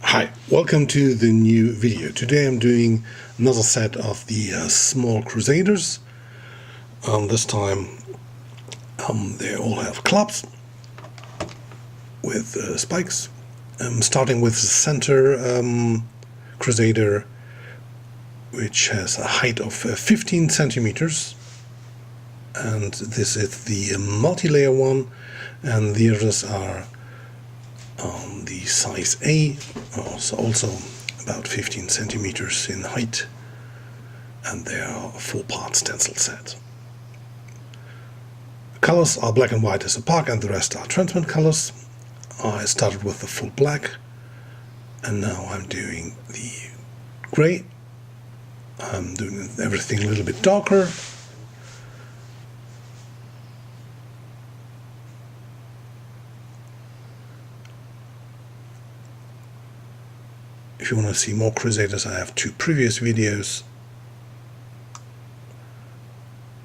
Hi, welcome to the new video. Today I'm doing another set of the small Crusaders. This time they all have clubs with spikes. Starting with the center Crusader, which has a height of 15 centimeters. And this is the multi-layer one, and the others are the size A, also about 15 centimeters in height, and they are a 4-part stencil set. The colors are black and white as opaque, and the rest are transparent colors. I started with the full black, and now I'm doing the gray. I'm doing everything a little bit darker. If you want to see more Crusaders, I have 2 previous videos,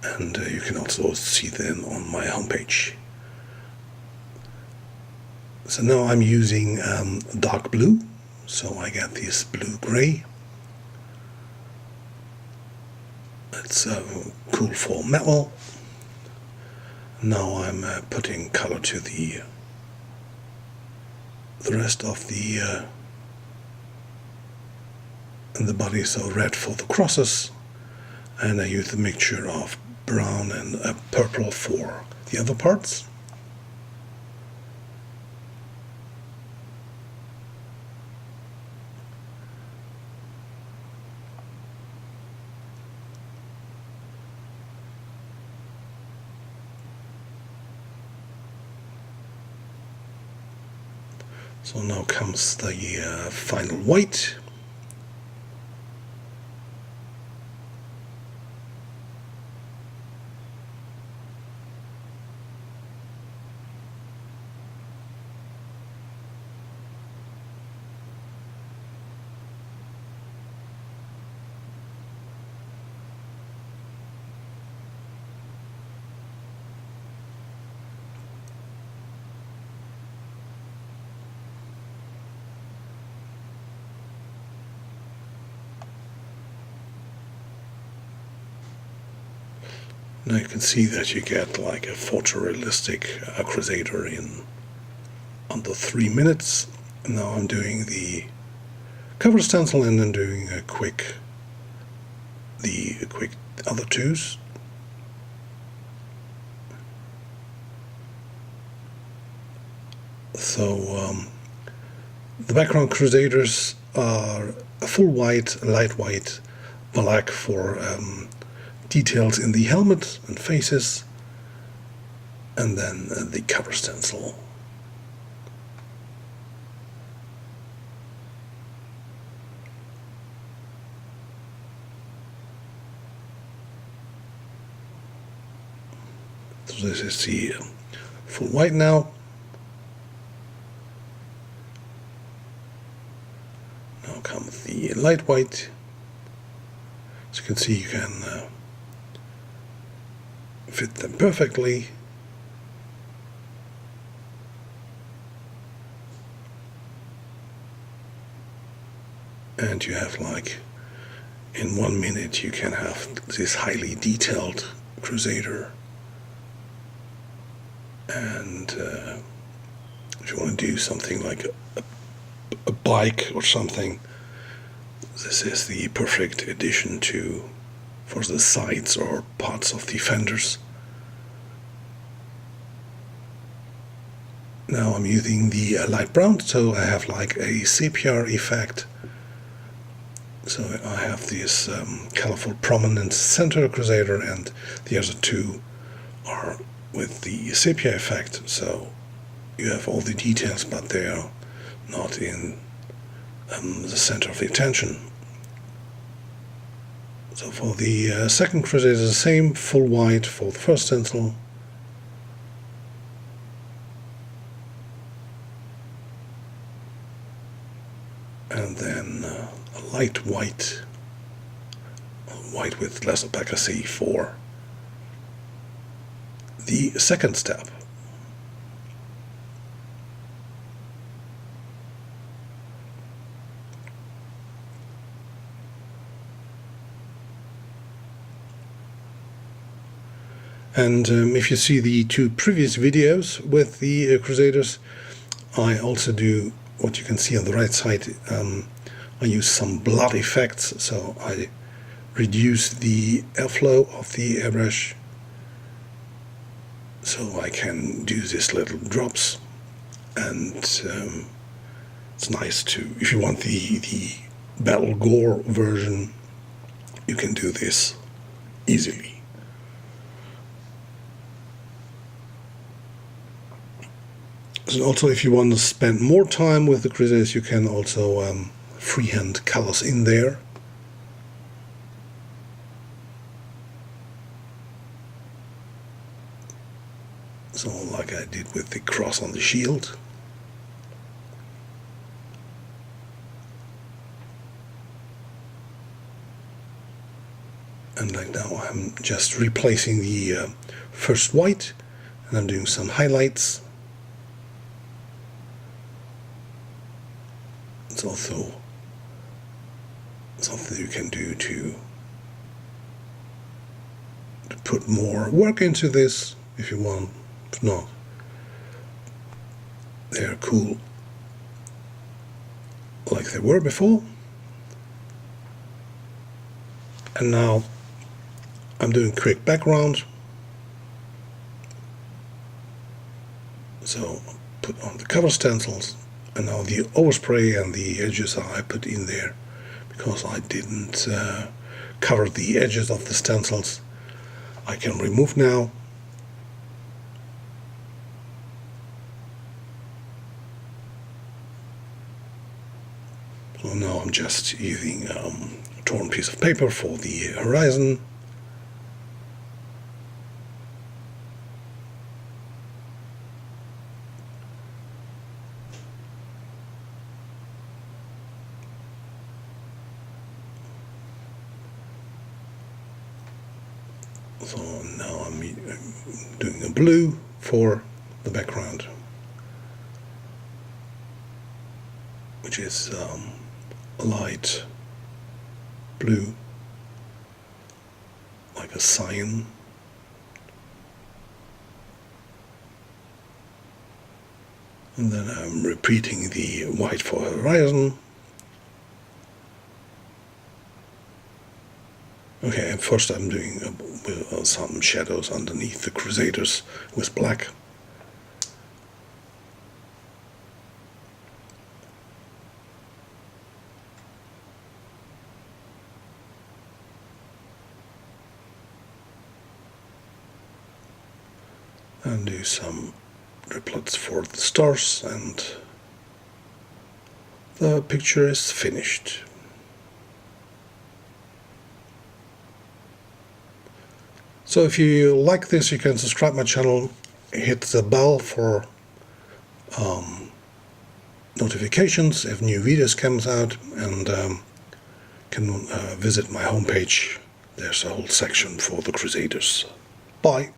and you can also see them on my homepage. So now I'm using dark blue, so I get this blue-gray. It's cool for metal. Now I'm putting color to the rest of the body, so red for the crosses, and I use a mixture of brown and purple for the other parts. So now comes the final white. Now you can see that you get like a photorealistic Crusader in under 3 minutes. And now I'm doing the cover stencil and then doing the quick other twos. So the background Crusaders are a full white, light white, black for details in the helmet and faces, and then the cover stencil. So this is the full white now. Now comes the light white. As you can see, you can fit them perfectly. And you have, like, in 1 minute you can have this highly detailed Crusader. And if you want to do something like a bike or something, this is the perfect addition for the sides or parts of the fenders. Now I'm using the light brown, so I have like a sepia effect. So I have this colorful prominent center Crusader, and the other 2 are with the sepia effect. So you have all the details, but they are not in the center of the attention. So for the second Crusader, the same, full white for the first stencil. And then a light white, white with less opacity for the second step. And if you see the two previous videos with the Crusaders, I also do what you can see on the right side. I use some blood effects, so I reduce the airflow of the airbrush so I can do these little drops. And it's nice to, if you want the battle gore version, you can do this easily. So also, if you want to spend more time with the Crusaders, you can also freehand colors in there. So like I did with the cross on the shield. And like now I'm just replacing the first white, and I'm doing some highlights. It's also something you can do to put more work into this if you want. If not, they're cool like they were before. And now I'm doing quick background. So put on the cover stencils, and now the overspray and the edges I put in there because I didn't cover the edges of the stencils. I can remove now. So now I'm just using a torn piece of paper for the horizon. So now I'm doing a blue for the background, which is a light blue, like a cyan. And then I'm repeating the white for horizon. Okay, and first I'm doing some shadows underneath the Crusaders with black. And do some driplets for the stars, and the picture is finished. So if you like this, you can subscribe my channel, hit the bell for notifications if new videos comes out, and can visit my homepage. There's a whole section for the Crusaders. Bye.